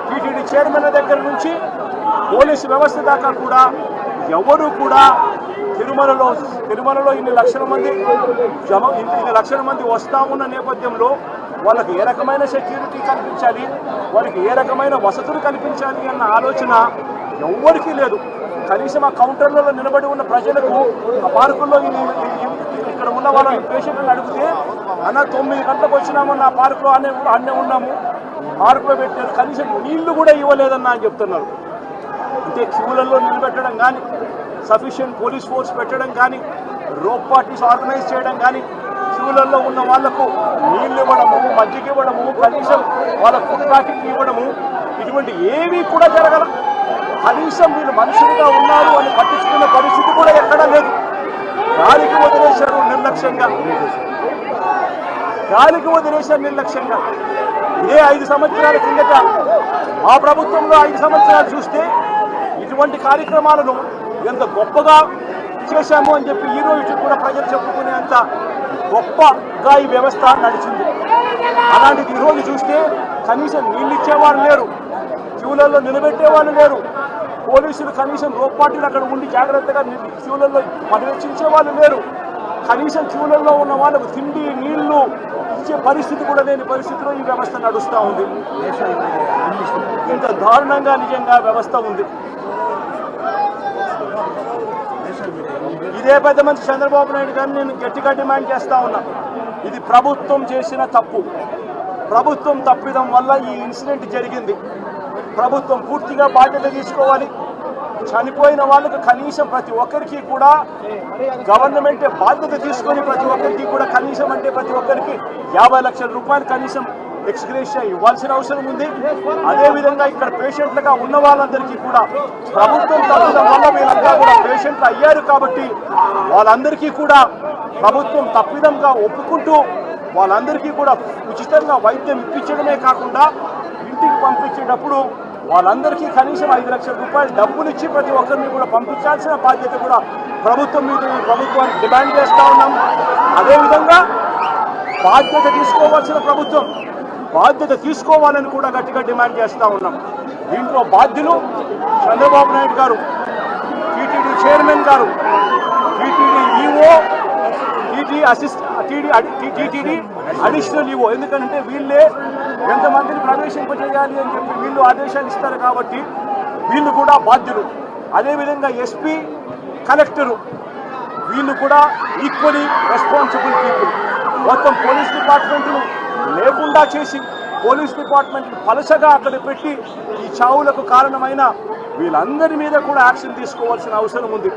TTD chairman దగ్గర నుంచి police వ్యవస్థ దాకా కూడా ఎవరు కూడా తిరుమలలో ఇన్ని లక్షల మంది వస్తా ఉన్న నేపథ్యంలో వాళ్ళకి ఏ రకమైన సెక్యూరిటీ కల్పించాలి, వాళ్ళకి ఏ రకమైన వసతులు కల్పించాలి అన్న ఆలోచన ఎవ్వరికీ లేదు. కనీసం ఆ కౌంటర్లలో నిలబడి ఉన్న ప్రజలకు ఆ పార్కుల్లో ఇక్కడ ఉన్న వాళ్ళ పేషెంట్లను అడిగితే అన్న 9 గంటలకు వచ్చినామన్న ఆ పార్కులో అన్నే ఉన్నాము, పార్కులో పెట్టారు, కనీసం నీళ్లు కూడా ఇవ్వలేదన్నా అని చెప్తున్నారు. అంటే క్యూలలో నిలబెట్టడం కానీ, సఫిషియెంట్ పోలీస్ ఫోర్స్ పెట్టడం కానీ, రోప్ పార్టీస్ ఆర్గనైజ్ చేయడం కానీ, క్యూలలో ఉన్న వాళ్లకు నీళ్లు ఇవ్వడము, మజ్జిగ ఇవ్వడము, కనీసం వాళ్ళ ఫుడ్ ప్యాకెట్ ఇవ్వడము, ఇటువంటి ఏమీ కూడా జరగల. కనీసం వీళ్ళు మనుషులుగా ఉన్నారు అని పట్టించుకున్న పరిస్థితి కూడా ఎక్కడా లేదు. గాలికి వదిలేశారు నిర్లక్ష్యంగా. ఇదే 5 సంవత్సరాల కిందట మా ప్రభుత్వంలో 5 సంవత్సరాలు చూస్తే ఇటువంటి కార్యక్రమాలను ఎంత గొప్పగా చేశాము అని చెప్పి ఈ రోజు కూడా ప్రజలు చెప్పుకునేంత గొప్పగా ఈ వ్యవస్థ నడిచింది. అలాంటిది ఈరోజు చూస్తే కనీసం నీళ్ళు ఇచ్చేవారు లేరు, క్యూలలో నిలబెట్టేవాళ్ళు లేరు, పోలీసులు కనీసం రోప్ పార్టీలు అక్కడ ఉండి జాగ్రత్తగా క్యూలలో పర్యవేక్షించే వాళ్ళు లేరు, కనీసం క్యూలలో ఉన్న వాళ్ళకు తిండి నీళ్లు ఇచ్చే పరిస్థితి కూడా లేని పరిస్థితిలో ఈ వ్యవస్థ నడుస్తూ ఉంది. ఇంత దారుణంగా నిజంగా వ్యవస్థ ఉంది. ఇదే పెద్ద మంచి చంద్రబాబు నాయుడు గారిని నేను గట్టిగా డిమాండ్ చేస్తా ఉన్నా. ఇది ప్రభుత్వం చేసిన తప్పు, ప్రభుత్వం తప్పిదం వల్ల ఈ ఇన్సిడెంట్ జరిగింది. ప్రభుత్వం పూర్తిగా బాధ్యత తీసుకోవాలి. చనిపోయిన వాళ్ళకు కనీసం ప్రతి ఒక్కరికి కూడా గవర్నమెంటే బాధ్యత తీసుకొని ప్రతి ఒక్కరికి కూడా కనీసం అంటే ప్రతి ఒక్కరికి 50 లక్షల రూపాయలు కనీసం ఎక్స్గ్రేషియా ఇవ్వాల్సిన అవసరం ఉంది. అదేవిధంగా ఇక్కడ పేషెంట్లుగా ఉన్న వాళ్ళందరికీ కూడా ప్రభుత్వం తప్పడం వల్ల వీళ్ళంతా కూడా పేషెంట్లు అయ్యారు కాబట్టి వాళ్ళందరికీ కూడా ప్రభుత్వం తప్పిదంగా ఒప్పుకుంటూ వాళ్ళందరికీ కూడా ఉచితంగా వైద్యం ఇప్పించడమే కాకుండా ఇంటికి పంపించేటప్పుడు వాళ్ళందరికీ కనీసం 5 లక్షల రూపాయలు డబ్బులు ఇచ్చి ప్రతి ఒక్కరిని కూడా పంపించాల్సిన బాధ్యత కూడా ప్రభుత్వం మీద ఈ ప్రభుత్వాన్ని డిమాండ్ చేస్తూ ఉన్నాం. అదేవిధంగా బాధ్యత తీసుకోవాల్సిన ప్రభుత్వం బాధ్యత తీసుకోవాలని కూడా గట్టిగా డిమాండ్ చేస్తూ ఉన్నాం. దీంట్లో బాధ్యులు చంద్రబాబు నాయుడు గారు, టీటీడీ చైర్మన్ గారు, TTD EO, TTD additional EO. ఎందుకంటే వీళ్ళే ఎంతమందిని ప్రవేశింపజేయాలి అని చెప్పి వీళ్ళు ఆదేశాలు ఇస్తారు కాబట్టి వీళ్ళు కూడా బాధ్యులు. అదేవిధంగా ఎస్పీ, కలెక్టరు వీళ్ళు కూడా ఈక్వలీ రెస్పాన్సిబుల్ పీపుల్. మొత్తం పోలీస్ డిపార్ట్మెంట్ను లేకుండా చేసి పోలీస్ డిపార్ట్మెంట్ పలసగా అక్కడ పెట్టి ఈ చావులకు కారణమైన వీళ్ళందరి మీద కూడా యాక్షన్ తీసుకోవాల్సిన అవసరం ఉంది.